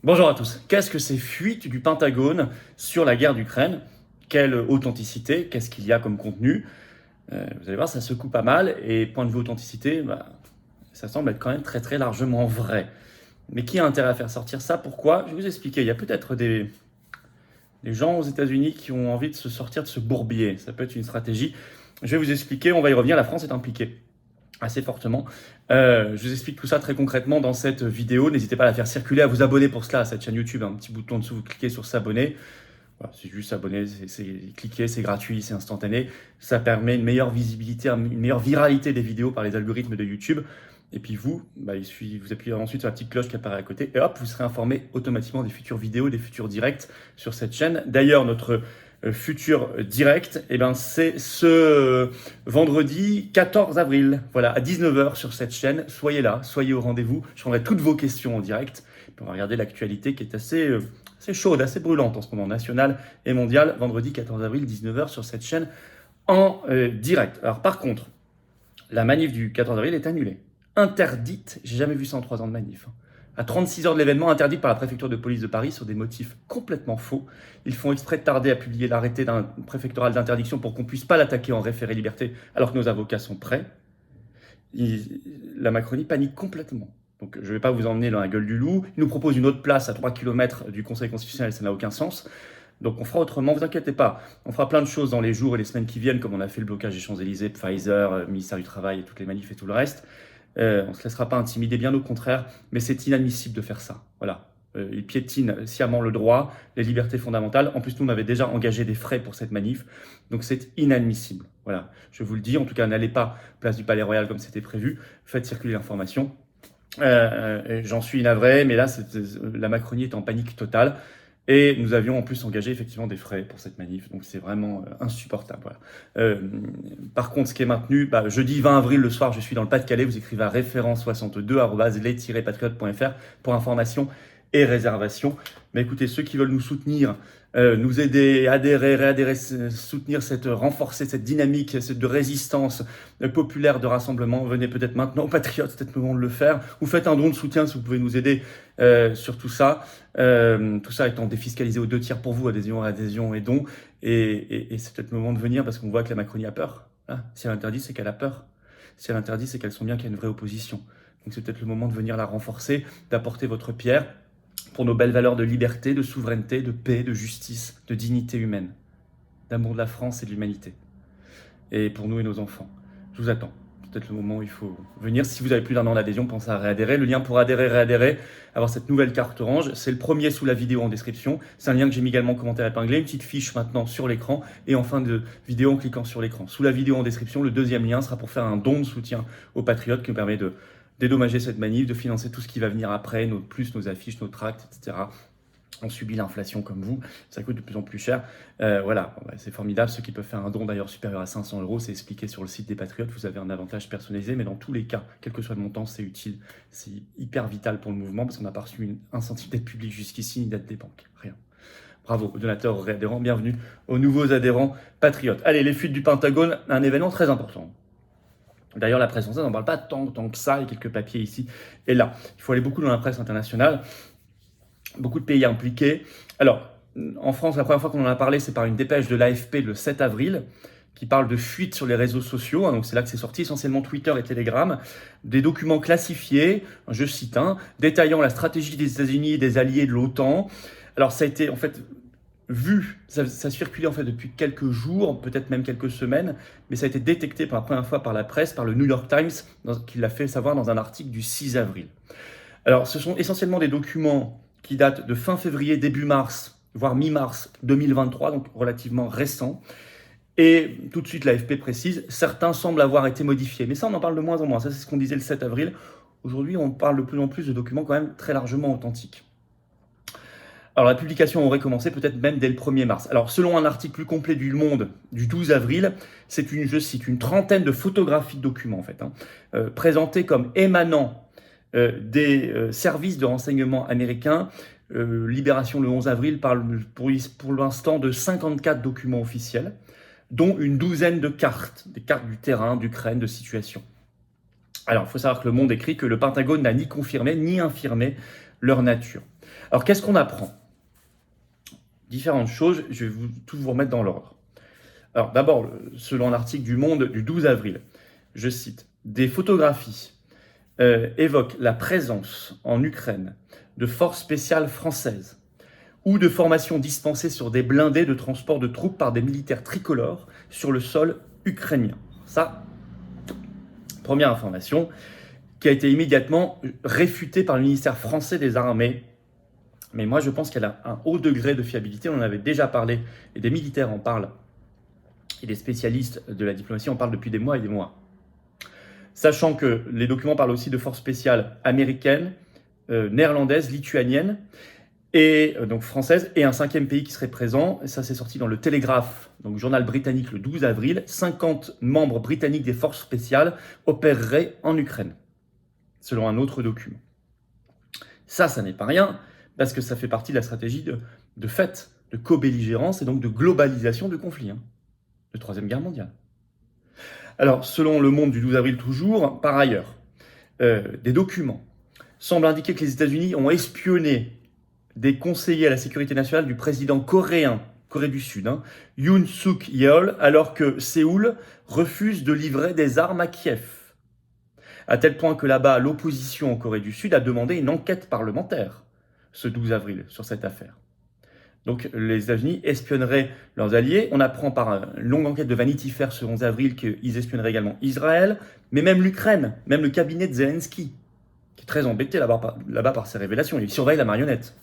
Bonjour à tous. Qu'est-ce que ces fuites du Pentagone sur la guerre d'Ukraine? Quelle authenticité? Qu'est-ce qu'il y a comme contenu? Vous allez voir, ça secoue pas mal. Et point de vue authenticité, ça semble être quand même très très largement vrai. Mais qui a intérêt à faire sortir ça? Pourquoi? Je vais vous expliquer. Il y a peut-être des gens aux États-Unis qui ont envie de se sortir de ce bourbier. Ça peut être une stratégie. Je vais vous expliquer. On va y revenir. La France est impliquée assez fortement. Je vous explique tout ça très concrètement dans cette vidéo. N'hésitez pas à la faire circuler, à vous abonner pour cela à cette chaîne YouTube. Un petit bouton en dessous, vous cliquez sur s'abonner. Voilà, c'est juste s'abonner, cliquer, c'est gratuit, c'est instantané. Ça permet une meilleure visibilité, une meilleure viralité des vidéos par les algorithmes de YouTube. Et puis vous, il suffit, vous appuyez ensuite sur la petite cloche qui apparaît à côté et hop, vous serez informé automatiquement des futures vidéos, des futurs directs sur cette chaîne. D'ailleurs, notre futur direct, c'est ce vendredi 14 avril, voilà, à 19h sur cette chaîne. Soyez là, soyez au rendez-vous. Je prendrai toutes vos questions en direct. Puis on va regarder l'actualité qui est assez chaude, assez brûlante en ce moment, nationale et mondiale. Vendredi 14 avril, 19h sur cette chaîne en direct. Alors par contre, la manif du 14 avril est annulée. Interdite, j'ai jamais vu ça en 3 ans de manif. À 36 heures de l'événement, interdite par la préfecture de police de Paris sur des motifs complètement faux. Ils font exprès de tarder à publier l'arrêté d'un préfectoral d'interdiction pour qu'on puisse pas l'attaquer en référé liberté alors que nos avocats sont prêts. La Macronie panique complètement. Donc je ne vais pas vous emmener dans la gueule du loup. Ils nous proposent une autre place à 3 km du Conseil constitutionnel, ça n'a aucun sens. Donc on fera autrement, vous inquiétez pas. On fera plein de choses dans les jours et les semaines qui viennent, comme on a fait le blocage des Champs-Élysées, Pfizer, ministère du Travail et toutes les manifs et tout le reste. On ne se laissera pas intimider, bien au contraire, mais c'est inadmissible de faire ça. Voilà. Ils piétinent sciemment le droit, les libertés fondamentales. En plus, nous, on avait déjà engagé des frais pour cette manif, donc c'est inadmissible. Voilà, je vous le dis. En tout cas, n'allez pas place du Palais Royal comme c'était prévu. Faites circuler l'information. J'en suis navré, mais là, la Macronie est en panique totale. Et nous avions en plus engagé effectivement des frais pour cette manif, donc c'est vraiment insupportable. Voilà. Par contre, ce qui est maintenu, jeudi 20 avril le soir, je suis dans le Pas-de-Calais, vous écrivez à référence62@les-patriotes.fr pour information et réservation. Mais écoutez, ceux qui veulent nous soutenir, nous aider, adhérer, réadhérer, soutenir renforcer cette dynamique de résistance populaire, de rassemblement, venez peut-être maintenant aux Patriotes, c'est peut-être le moment de le faire. Ou faites un don de soutien si vous pouvez nous aider sur tout ça. Tout ça étant défiscalisé aux 2 tiers pour vous, adhésion et dons. Et c'est peut-être le moment de venir parce qu'on voit que la Macronie a peur. Hein, si elle interdit, c'est qu'elle a peur. Si elle interdit, c'est qu'elle sent bien qu'il y a une vraie opposition. Donc c'est peut-être le moment de venir la renforcer, d'apporter votre pierre pour nos belles valeurs de liberté, de souveraineté, de paix, de justice, de dignité humaine, d'amour de la France et de l'humanité. Et pour nous et nos enfants. Je vous attends. C'est peut-être le moment où il faut venir. Si vous avez plus d'1 an d'adhésion, pensez à réadhérer. Le lien pour réadhérer, avoir cette nouvelle carte orange, c'est le premier sous la vidéo en description. C'est un lien que j'ai mis également en commentaire épinglé, une petite fiche maintenant sur l'écran et en fin de vidéo en cliquant sur l'écran. Sous la vidéo en description, le deuxième lien sera pour faire un don de soutien aux patriotes qui nous permet de dédommager cette manif, de financer tout ce qui va venir après, nos affiches, nos tracts, etc. On subit l'inflation comme vous, ça coûte de plus en plus cher. Voilà, c'est formidable. Ceux qui peuvent faire un don d'ailleurs supérieur à 500 €, c'est expliqué sur le site des Patriotes. Vous avez un avantage personnalisé, mais dans tous les cas, quel que soit le montant, c'est utile. C'est hyper vital pour le mouvement parce qu'on n'a pas reçu un centime d'aide publique jusqu'ici, ni d'aide des banques. Rien. Bravo aux donateurs, aux réadhérents. Bienvenue aux nouveaux adhérents Patriotes. Allez, les fuites du Pentagone, un événement très important. D'ailleurs, la presse française n'en parle pas tant que ça. Il y a quelques papiers ici et là. Il faut aller beaucoup dans la presse internationale. Beaucoup de pays impliqués. Alors, en France, la première fois qu'on en a parlé, c'est par une dépêche de l'AFP le 7 avril, qui parle de fuite sur les réseaux sociaux. Donc, c'est là que c'est sorti, essentiellement Twitter et Telegram. Des documents classifiés, je cite, détaillant la stratégie des États-Unis et des alliés de l'OTAN. Alors, ça a été, en fait, vu, ça circulait en fait depuis quelques jours, peut-être même quelques semaines, mais ça a été détecté pour la première fois par la presse, par le New York Times, qui l'a fait savoir dans un article du 6 avril. Alors, ce sont essentiellement des documents qui date de fin février, début mars, voire mi-mars 2023, donc relativement récent. Et tout de suite, l'AFP précise, certains semblent avoir été modifiés. Mais ça, on en parle de moins en moins. Ça, c'est ce qu'on disait le 7 avril. Aujourd'hui, on parle de plus en plus de documents quand même très largement authentiques. Alors, la publication aurait commencé peut-être même dès le 1er mars. Alors, selon un article plus complet du Monde du 12 avril, c'est je cite, une trentaine de photographies de documents, en fait, présentés comme émanant des services de renseignement américains. Libération le 11 avril parle pour l'instant de 54 documents officiels, dont une douzaine de cartes, des cartes du terrain, d'Ukraine, de situation. Alors, il faut savoir que Le Monde écrit que le Pentagone n'a ni confirmé ni infirmé leur nature. Alors, qu'est-ce qu'on apprend? Différentes choses, je vais tout vous remettre dans l'ordre. Alors, d'abord, selon l'article du Monde du 12 avril, je cite, « Des photographies évoquent la présence en Ukraine de forces spéciales françaises ou de formations dispensées sur des blindés de transport de troupes par des militaires tricolores sur le sol ukrainien. » Ça, première information, qui a été immédiatement réfutée par le ministère français des Armées. Mais moi, je pense qu'elle a un haut degré de fiabilité. On en avait déjà parlé, et des militaires en parlent, et des spécialistes de la diplomatie en parlent depuis des mois et des mois. Sachant que les documents parlent aussi de forces spéciales américaines, néerlandaises, lituaniennes, et donc françaises, et un cinquième pays qui serait présent. Et ça, c'est sorti dans le Télégraphe, donc journal britannique, le 12 avril. 50 membres britanniques des forces spéciales opéreraient en Ukraine, selon un autre document. Ça n'est pas rien, parce que ça fait partie de la stratégie de fait, de co-belligérance et donc de globalisation du conflit, de Troisième Guerre mondiale. Alors, selon Le Monde du 12 avril toujours, par ailleurs, des documents semblent indiquer que les États-Unis ont espionné des conseillers à la sécurité nationale du président coréen, Corée du Sud, Yoon Suk-yeol, alors que Séoul refuse de livrer des armes à Kiev. À tel point que là-bas, l'opposition en Corée du Sud a demandé une enquête parlementaire ce 12 avril sur cette affaire. Donc les États-Unis espionneraient leurs alliés. On apprend par une longue enquête de Vanity Fair ce 11 avril qu'ils espionneraient également Israël, mais même l'Ukraine, même le cabinet de Zelensky, qui est très embêté là-bas par ces révélations. Il surveille la marionnette.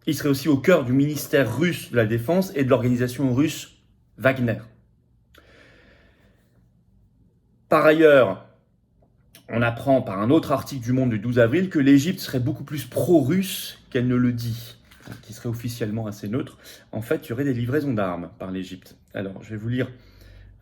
Il serait aussi au cœur du ministère russe de la Défense et de l'organisation russe Wagner. Par ailleurs, on apprend par un autre article du Monde du 12 avril que l'Égypte serait beaucoup plus pro-russe qu'elle ne le dit, qui serait officiellement assez neutre. En fait, il y aurait des livraisons d'armes par l'Égypte. Alors, je vais vous lire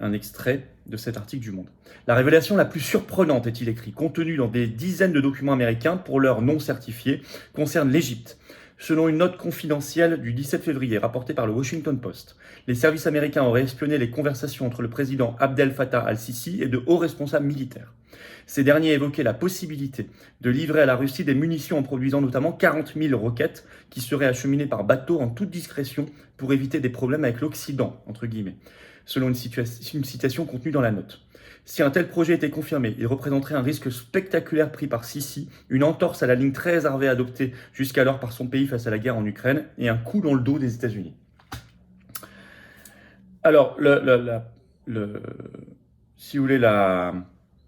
un extrait de cet article du Monde. La révélation la plus surprenante, est-il écrit, contenue dans des dizaines de documents américains pour l'heure non certifiés, concerne l'Égypte. Selon une note confidentielle du 17 février rapportée par le Washington Post, les services américains auraient espionné les conversations entre le président Abdel Fattah al-Sisi et de hauts responsables militaires. Ces derniers évoquaient la possibilité de livrer à la Russie des munitions en produisant notamment 40 000 roquettes qui seraient acheminées par bateau en toute discrétion pour éviter des problèmes avec l'Occident, entre guillemets, selon une citation contenue dans la note. Si un tel projet était confirmé, il représenterait un risque spectaculaire pris par Sisi, une entorse à la ligne très réservée adoptée jusqu'alors par son pays face à la guerre en Ukraine et un coup dans le dos des États-Unis. Alors, si vous voulez, la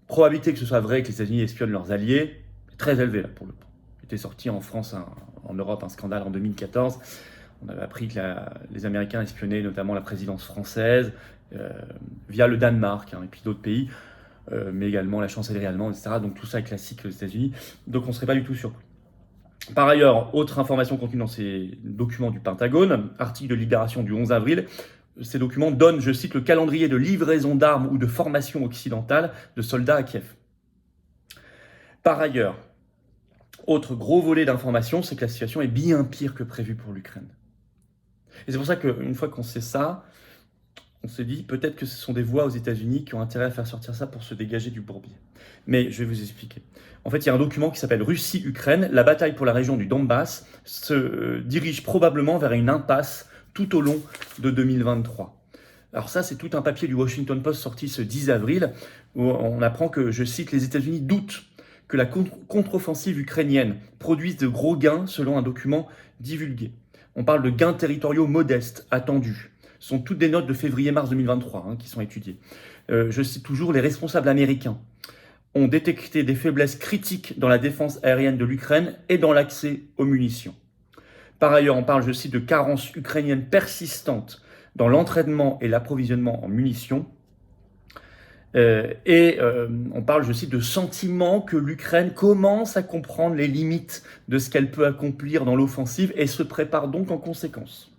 probabilité que ce soit vrai que les États-Unis espionnent leurs alliés est très élevée là pour le coup. Il était sorti en France, en Europe, un scandale en 2014. On avait appris que les Américains espionnaient notamment la présidence française via le Danemark et puis d'autres pays, mais également la chancellerie allemande, etc. Donc tout ça est classique aux États-Unis. Donc on ne serait pas du tout surpris. Par ailleurs, autre information contenue dans ces documents du Pentagone, article de Libération du 11 avril, ces documents donnent, je cite, le calendrier de livraison d'armes ou de formation occidentale de soldats à Kiev. Par ailleurs, autre gros volet d'informations, c'est que la situation est bien pire que prévu pour l'Ukraine. Et c'est pour ça qu'une fois qu'on sait ça, on se dit peut-être que ce sont des voix aux États-Unis qui ont intérêt à faire sortir ça pour se dégager du bourbier. Mais je vais vous expliquer. En fait, il y a un document qui s'appelle Russie-Ukraine. La bataille pour la région du Donbass se dirige probablement vers une impasse tout au long de 2023. Alors ça, c'est tout un papier du Washington Post sorti ce 10 avril, où on apprend que, je cite, les États-Unis doutent que la contre-offensive ukrainienne produise de gros gains selon un document divulgué. On parle de gains territoriaux modestes, attendus. Ce sont toutes des notes de février-mars 2023 qui sont étudiées. Je cite toujours, les responsables américains ont détecté des faiblesses critiques dans la défense aérienne de l'Ukraine et dans l'accès aux munitions. Par ailleurs, on parle, je cite, de carences ukrainiennes persistantes dans l'entraînement et l'approvisionnement en munitions. On parle, je cite, de sentiment que l'Ukraine commence à comprendre les limites de ce qu'elle peut accomplir dans l'offensive et se prépare donc en conséquence.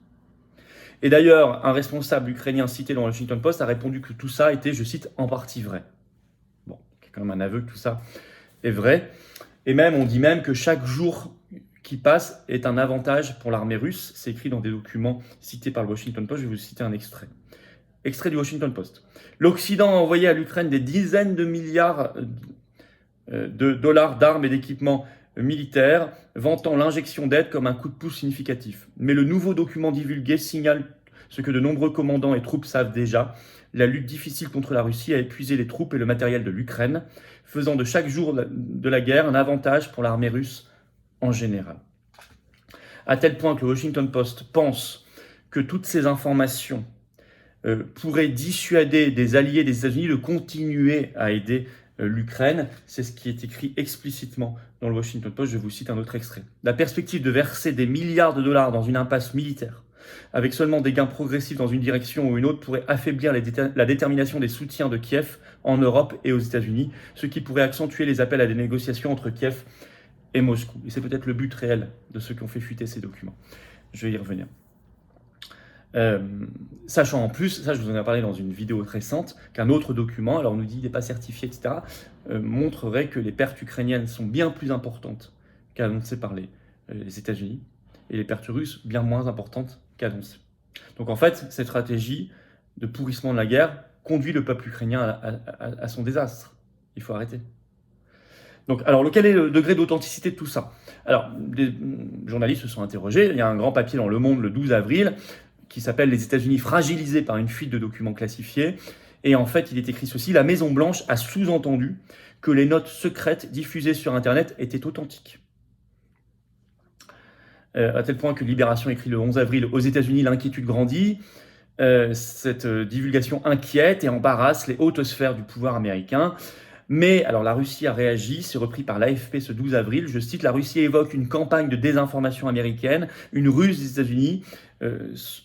Et d'ailleurs, un responsable ukrainien cité dans le Washington Post a répondu que tout ça était, je cite, en partie vrai. Bon, il y a quand même un aveu que tout ça est vrai. Et même, on dit même que chaque jour qui passe est un avantage pour l'armée russe. C'est écrit dans des documents cités par le Washington Post. Je vais vous citer un extrait. Extrait du Washington Post. L'Occident a envoyé à l'Ukraine des dizaines de milliards de dollars d'armes et d'équipements militaire, vantant l'injection d'aide comme un coup de pouce significatif. Mais le nouveau document divulgué signale ce que de nombreux commandants et troupes savent déjà. La lutte difficile contre la Russie a épuisé les troupes et le matériel de l'Ukraine, faisant de chaque jour de la guerre un avantage pour l'armée russe en général. À tel point que le Washington Post pense que toutes ces informations pourraient dissuader des alliés des États-Unis de continuer à aider l'Ukraine. C'est ce qui est écrit explicitement dans le Washington Post. Je vous cite un autre extrait. La perspective de verser des milliards de dollars dans une impasse militaire, avec seulement des gains progressifs dans une direction ou une autre, pourrait affaiblir la détermination des soutiens de Kiev en Europe et aux États-Unis, ce qui pourrait accentuer les appels à des négociations entre Kiev et Moscou. Et c'est peut-être le but réel de ceux qui ont fait fuiter ces documents. Je vais y revenir. Sachant en plus, ça je vous en ai parlé dans une vidéo récente, qu'un autre document, alors on nous dit qu'il n'est pas certifié, etc., montrerait que les pertes ukrainiennes sont bien plus importantes qu'annoncées par les États-Unis, et les pertes russes bien moins importantes qu'annoncées. Donc en fait, cette stratégie de pourrissement de la guerre conduit le peuple ukrainien à son désastre. Il faut arrêter. Donc, alors, quel est le degré d'authenticité de tout ça? Alors, des journalistes se sont interrogés. Il y a un grand papier dans Le Monde le 12 avril qui s'appelle « Les États-Unis fragilisés par une fuite de documents classifiés ». Et en fait, il est écrit ceci: la Maison-Blanche a sous-entendu que les notes secrètes diffusées sur Internet étaient authentiques. À tel point que Libération écrit le 11 avril « Aux États-Unis, l'inquiétude grandit ». Cette divulgation inquiète et embarrasse les hautes sphères du pouvoir américain. Mais alors la Russie a réagi, c'est repris par l'AFP ce 12 avril, je cite: « La Russie évoque une campagne de désinformation américaine, une ruse des États-Unis,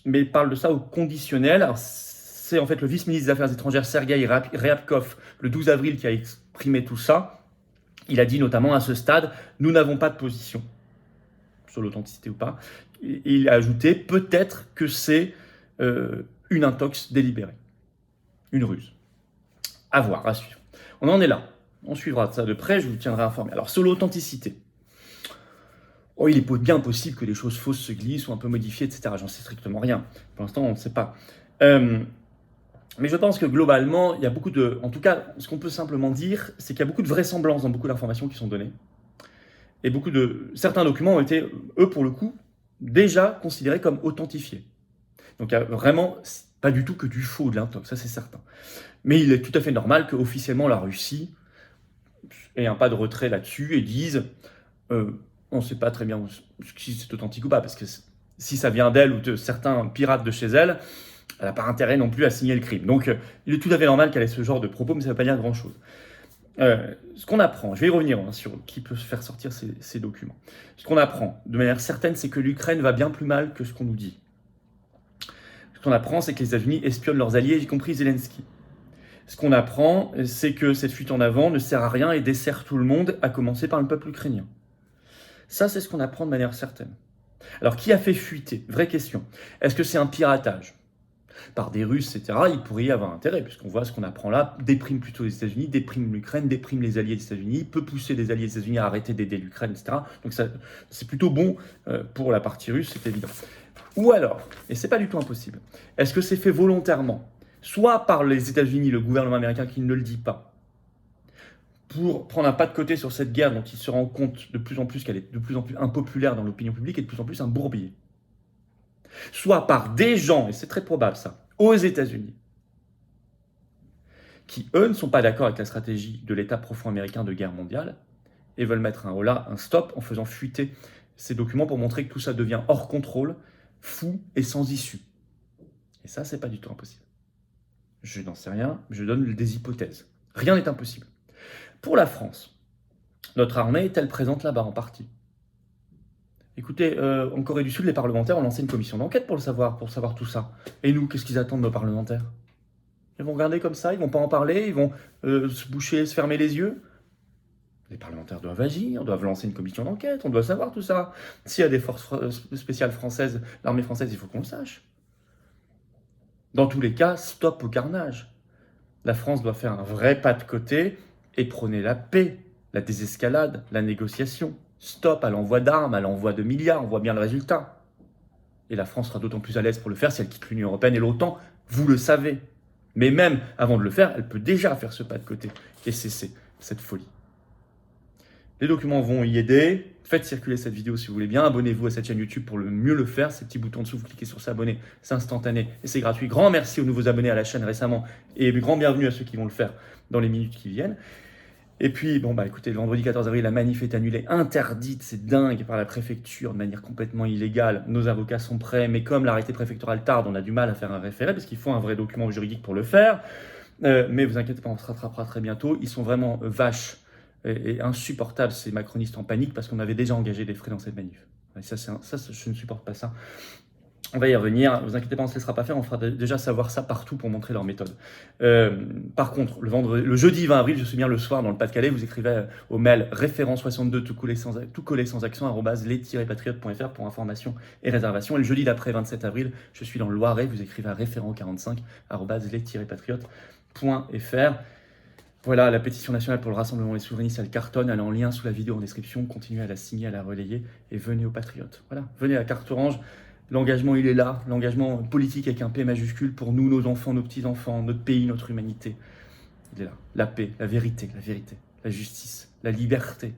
mais parle de ça au conditionnel. » Alors, c'est en fait le vice-ministre des Affaires étrangères Sergueï Ryabkov le 12 avril qui a exprimé tout ça. Il a dit notamment à ce stade: « Nous n'avons pas de position sur l'authenticité ou pas. » Et il a ajouté: « Peut-être que c'est une intox délibérée, une ruse. » À voir, à suivre. On en est là. On suivra ça de près, je vous tiendrai informé. Alors, sur l'authenticité. Oh, il est bien possible que les choses fausses se glissent ou un peu modifiées, etc. J'en sais strictement rien. Pour l'instant, on ne sait pas. Mais je pense que globalement, il y a beaucoup de... En tout cas, ce qu'on peut simplement dire, c'est qu'il y a beaucoup de vraisemblances dans beaucoup d'informations qui sont données. Et certains documents ont été, eux, pour le coup, déjà considérés comme authentifiés. Donc, il n'y a vraiment pas du tout que du faux, de l'intox, ça c'est certain. Mais il est tout à fait normal qu'officiellement la Russie ait un pas de retrait là-dessus et dise on ne sait pas très bien si c'est authentique ou pas, parce que si ça vient d'elle ou de certains pirates de chez elle, elle n'a pas intérêt non plus à signer le crime. Donc il est tout à fait normal qu'elle ait ce genre de propos, mais ça ne veut pas dire grand-chose. Ce qu'on apprend, je vais y revenir sur qui peut faire sortir ces documents. Ce qu'on apprend de manière certaine, c'est que l'Ukraine va bien plus mal que ce qu'on nous dit. Ce qu'on apprend, c'est que les États-Unis espionnent leurs alliés, y compris Zelensky. Ce qu'on apprend, c'est que cette fuite en avant ne sert à rien et dessert tout le monde, à commencer par le peuple ukrainien. Ça, c'est ce qu'on apprend de manière certaine. Alors, qui a fait fuiter? Vraie question. Est-ce que c'est un piratage par des Russes, etc.? Il pourrait y avoir intérêt, puisqu'on voit ce qu'on apprend là, déprime plutôt les États-Unis, déprime l'Ukraine, déprime les alliés des États-Unis, peut pousser les alliés des États-Unis à arrêter d'aider l'Ukraine, etc. Donc, c'est plutôt bon pour la partie russe, c'est évident. Ou alors, et c'est pas du tout impossible, est-ce que c'est fait volontairement, soit par les États-Unis, le gouvernement américain qui ne le dit pas, pour prendre un pas de côté sur cette guerre dont il se rend compte de plus en plus qu'elle est de plus en plus impopulaire dans l'opinion publique et de plus en plus un bourbier, soit par des gens, et c'est très probable ça, aux États-Unis, qui eux ne sont pas d'accord avec la stratégie de l'État profond américain de guerre mondiale et veulent mettre un stop en faisant fuiter ces documents pour montrer que tout ça devient hors contrôle, fou et sans issue. Et ça, c'est pas du tout impossible. Je n'en sais rien, je donne des hypothèses. Rien n'est impossible. Pour la France, notre armée est-elle présente là-bas en partie? Écoutez, en Corée du Sud, les parlementaires ont lancé une commission d'enquête pour savoir tout ça. Et nous, qu'est-ce qu'ils attendent de nos parlementaires? Ils vont regarder comme ça, ils vont pas en parler, ils vont se fermer les yeux? Les parlementaires doivent agir, doivent lancer une commission d'enquête, on doit savoir tout ça. S'il y a des forces spéciales françaises, l'armée française, il faut qu'on le sache. Dans tous les cas, stop au carnage. La France doit faire un vrai pas de côté et prôner la paix, la désescalade, la négociation. Stop à l'envoi d'armes, à l'envoi de milliards, on voit bien le résultat. Et la France sera d'autant plus à l'aise pour le faire si elle quitte l'Union européenne et l'OTAN, vous le savez. Mais même avant de le faire, elle peut déjà faire ce pas de côté et cesser cette folie. Les documents vont y aider. Faites circuler cette vidéo si vous voulez bien. Abonnez-vous à cette chaîne YouTube pour le mieux le faire. Ces petits boutons dessous, vous cliquez sur s'abonner, c'est instantané et c'est gratuit. Grand merci aux nouveaux abonnés à la chaîne récemment et grand bienvenue à ceux qui vont le faire dans les minutes qui viennent. Et puis, bon, bah écoutez, le vendredi 14 avril, la manif est annulée, interdite, c'est dingue, par la préfecture, de manière complètement illégale. Nos avocats sont prêts, mais comme l'arrêté préfectoral tarde, on a du mal à faire un référé, parce qu'il faut un vrai document juridique pour le faire. Mais vous inquiétez pas, on se rattrapera très bientôt. Ils sont vraiment vaches et insupportables, ces macronistes en panique, parce qu'on avait déjà engagé des frais dans cette manif. Et ça, je ne supporte pas ça. On va y revenir, ne vous inquiétez pas, on ne se laissera pas faire, on fera déjà savoir ça partout pour montrer leur méthode. Par contre, le jeudi 20 avril, je suis bien le soir dans le Pas-de-Calais, vous écrivez au mail référent62 tout collé sans accent @les-patriotes.fr pour information et réservation. Et le jeudi d'après 27 avril, je suis dans le Loiret, vous écrivez à référent45 @les-patriotes.fr. Voilà, la pétition nationale pour le rassemblement des souverainistes, elle cartonne, elle est en lien sous la vidéo en description, continuez à la signer, à la relayer et venez aux Patriotes. Voilà, venez à carte orange. L'engagement, il est là, l'engagement politique avec un P majuscule pour nous, nos enfants, nos petits-enfants, notre pays, notre humanité. Il est là. La paix, la vérité, la justice, la liberté,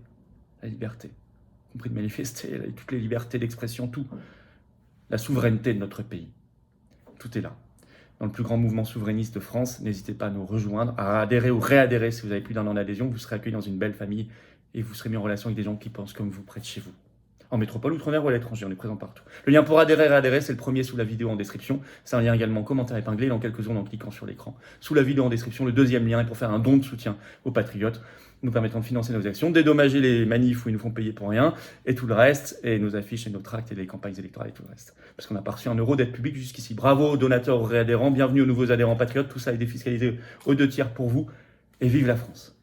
compris de manifester, toutes les libertés d'expression, tout. La souveraineté de notre pays. Tout est là. Dans le plus grand mouvement souverainiste de France, n'hésitez pas à nous rejoindre, à adhérer ou réadhérer si vous avez plus d'un an d'adhésion, vous serez accueillis dans une belle famille et vous serez mis en relation avec des gens qui pensent comme vous près de chez vous. En métropole, outre-mer ou à l'étranger, on est présent partout. Le lien pour adhérer et réadhérer, c'est le premier sous la vidéo en description. C'est un lien également commentaire épinglé dans quelques secondes en cliquant sur l'écran. Sous la vidéo en description, le deuxième lien est pour faire un don de soutien aux patriotes, nous permettant de financer nos actions, dédommager les manifs où ils nous font payer pour rien, et tout le reste, et nos affiches et nos tracts et les campagnes électorales et tout le reste. Parce qu'on a pas reçu un euro d'aide publique jusqu'ici. Bravo aux donateurs, aux réadhérents, bienvenue aux nouveaux adhérents patriotes, tout ça est défiscalisé aux 2 tiers pour vous, et vive la France.